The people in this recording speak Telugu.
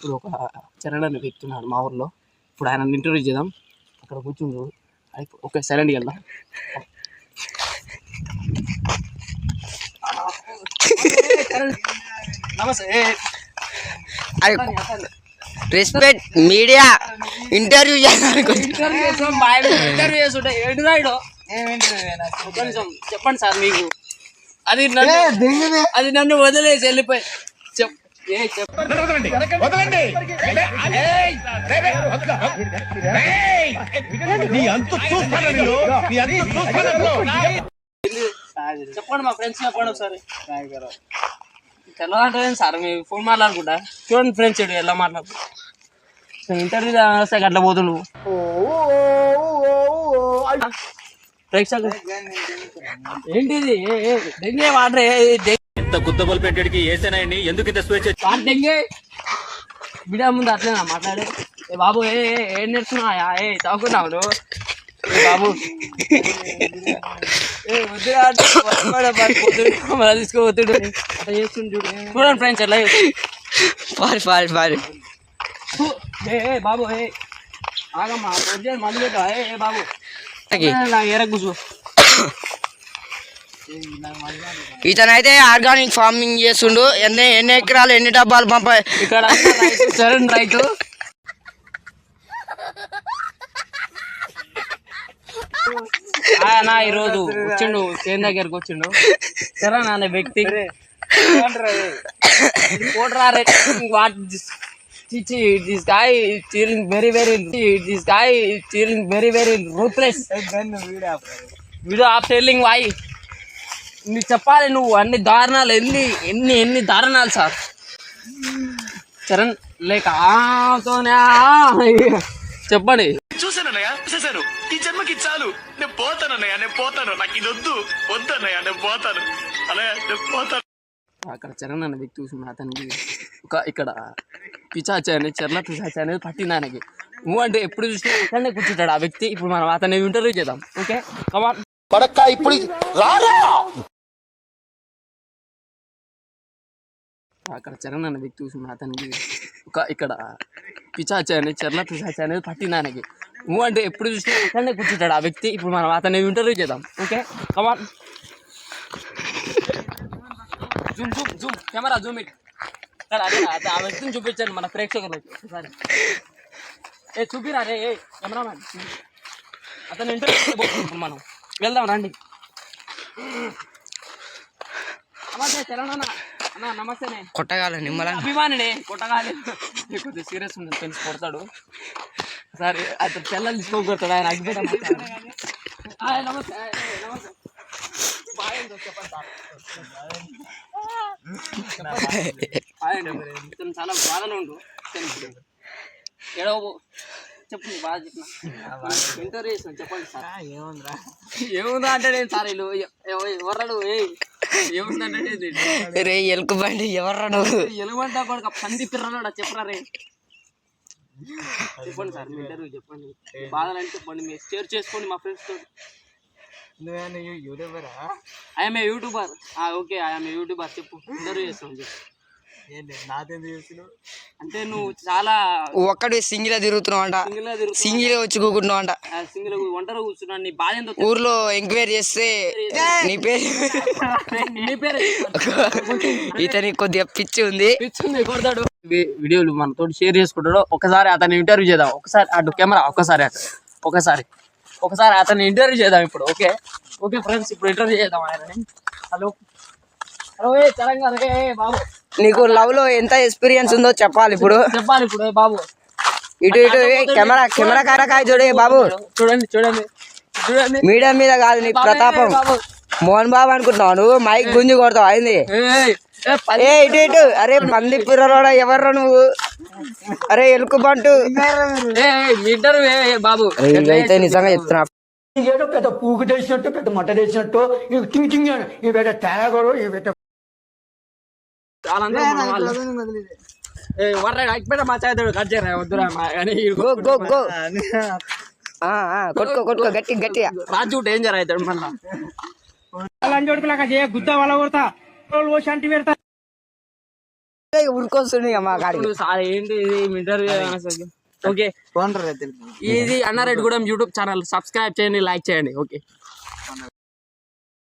ఇప్పుడు ఒక చరణ్ అని వ్యక్తి ఉన్నాడు మా ఊర్లో. ఇప్పుడు ఆయన ఇంటర్వ్యూ చేద్దాం. అక్కడ కూర్చుండు. ఓకే, సైలెంట్గా వెళ్దాం. నమస్తే. రెస్పెక్ట్ మీడియా ఇంటర్వ్యూ చేస్తుంటే ఏంటి కొంచెం చెప్పండి సార్. మీకు అది నన్ను వదిలేసి వెళ్ళిపోయి చెప్పండి మా ఫ్రెండ్స్ చెప్పండి ఒకసారి. తెల్లవారు సార్ మీ ఫోన్ మాట్లాడుకుంటా చూడండి ఫ్రెండ్స్ చెడు ఎలా మాట్లాడుకుంటా ఇంటర్వ్యూ వస్తాయి అట్లా పోతులు ప్రేక్షకులు ఏంటిది డెంగే వాటర్ ఎంత గుద్దబోలు పెట్టడికి ఏసేనాయండి ఎందుకు ఇంత స్వేచ్ఛ డెంగే బిడా ముందు అట్లేనా మాట్లాడే ఏ బాబు ఏం నేర్చుకున్నాయా చదువుకున్నావు నువ్వు బాబు తీసుకోవద్దుడు చూడండి ఫ్రెండ్స్ ఎట్లా బాబు ఆగమ్మా మళ్ళీ పెట్టా బాబు ఏర కూర్చో. ఇతనైతే ఆర్గానిక్ ఫార్మింగ్ చేస్తుండు. ఎన్ని ఎకరాలు ఎన్ని డబ్బాలు పంపాయి ఇక్కడ చరణ్ రైతు. ఆయన ఈరోజు వచ్చిండు చేను దగ్గరకు వచ్చిండు. చరణ్ అనే వ్యక్తి this guy is feeling very ruthless. Video of telling why నీకు చెప్పాలి నువ్వు అన్ని దారుణాలు ఎన్ని దారుణాలు సార్. చరణ్ లేక చెప్పండి. చూసాను ఈ జన్మకి చాలు నేను పోతానన్నయ్య నాకు ఇది వద్దన్నయ్య నేను పోతాను అన్నయ్య నేను పోతాను. అక్కడ చరణ్ అనే వ్యక్తి చూసిన అతనికి ఇక్కడ పిచాచి అనేది చర్ల పిచాచి అనేది పట్టింది ఆయనకి. నువ్వు అంటే ఎప్పుడు చూసినా ఇక్కడనే కూర్చుంటాడు ఆ వ్యక్తి. ఇప్పుడు మనం అతన్ని ఇంటర్వ్యూ చేద్దాం. Okay come on. అక్కడ చరణ్ అనే వ్యక్తి చూసిన అతనికి ఇక్కడ పిచాచి అనేది చర్ల పిచాచి అనేది పట్టింది ఆయనకి. నువ్వు అంటే ఎప్పుడు చూసినా ఇక్కడనే కూర్చుంటాడు ఆ వ్యక్తి. ఇప్పుడు మనం అతన్ని ఇంటర్వ్యూ చేద్దాం. Okay come on. Zoom camera Zoom it. ఆ వ్యక్తిని చూపించండి మన ప్రేక్షకులకు ఒకసారి. చూపిరా రే కెమెరామ్యాన్. అతను ఇంటర్వ్యూ మనం వెళ్దాం రండి. నమస్తే చరణ్ అన్న. నమస్తేనే. కొట్టగాలి నిమ్మల అభిమానినే కొట్టగాలి. కొద్దిగా సీరియస్ ఉంది తెలిసి కొడతాడు. సరే అతను పిల్లలు తీసుకోకూడతాడు ఆయన అగ్గిపెట్ట. నమస్తే నమస్తే చెప్పండి సార్. చాలా బాధలో ఉండు ఏడవ చెప్పు బాగా చెప్పిన ఇంటర్వ్యూ చేస్తాను చెప్పండి సార్. ఏముందా అంటే నేను సార్ వీళ్ళు ఎవర్రాడు ఏముందంటే రే ఎలుక బండి ఎవర్రాడు ఎలుగుంటా కూడా పంది పిర్రన్నాడు చెప్పరా రే. చెప్పండి సార్ ఇంటర్వ్యూ చెప్పండి. బాధలంటే చెప్పండి. మీరు షేర్ చేసుకోండి మా ఫ్రెండ్స్ తోటి. I'm a YouTuber. Okay I'm a YouTuber. చెప్పు ఇంటర్వ్యూ చేస్తాను చెప్పు. అంటే నువ్వు చాలా ఒక్కడు సింగిల్ తిరుగుతున్నావు అంట. సింగిల్ వచ్చి కూకుంటున్నావు అంట. సింగిల్ ఒంటరి కూర్చున్నాను. నీ బాధ ఎంతో ఊర్లో ఎంక్వైరీ చేస్తే నీ పేరు ఇతనికి కొద్దిగా పిచ్చి ఉంది కొడతాడు. వీడియోలు మనతో షేర్ చేసుకుంటాడు. ఒకసారి అతన్ని ఇంటర్వ్యూ చేద్దాం. ఒకసారి అటు కెమెరా ఒకసారి అతన్ని ఇంటర్వ్యూ చేద్దాం ఇప్పుడు. ఓకే ఫ్రెండ్స్ ఇప్పుడు ఇంటర్వ్యూ చేద్దాం ఆయనని. హలో తెలంగాణ బాబు నీకు లవ్ లో ఎంత ఎక్స్పీరియన్స్ ఉందో చెప్పాలి ఇప్పుడు బాబు. ఇటు కెమెరా కారకాయ చూడే బాబు. చూడండి మీడియా మీద కాదు నీ ప్రతాపం. మోహన్ బాబు అనుకుంటున్నావు నువ్వు. మైక్ గుంజి కొడతావు అయింది. ఇటు అరే పంది పిర్రలోడా ఎవర్రా నువ్వు. అరే ఎలుకు బంటు బాబు. అయితే నిజంగా చెప్తున్నా ఏదో పెద్ద పూకు తెచ్చినట్టు పెద్ద మట్ట తెచ్చినట్టు ఈ పెద్ద తేగరు ఈ పెద్ద కొట్టుకో గట్టిగా రాజు డేంజర్ అవుతాడు మళ్ళీ. గుద్ద వాళ్ళ కొడతా శాంతి పెడతా. ఉరికొస్తుంది ఇక మా కాడికి. సార్ ఏంటి ఇది ఇంటర్వ్యూ? ఓకే, ఇది అన్నారెడ్డిగూడెం యూట్యూబ్ ఛానల్ సబ్స్క్రైబ్ చేయండి, లైక్ చేయండి. ఓకే.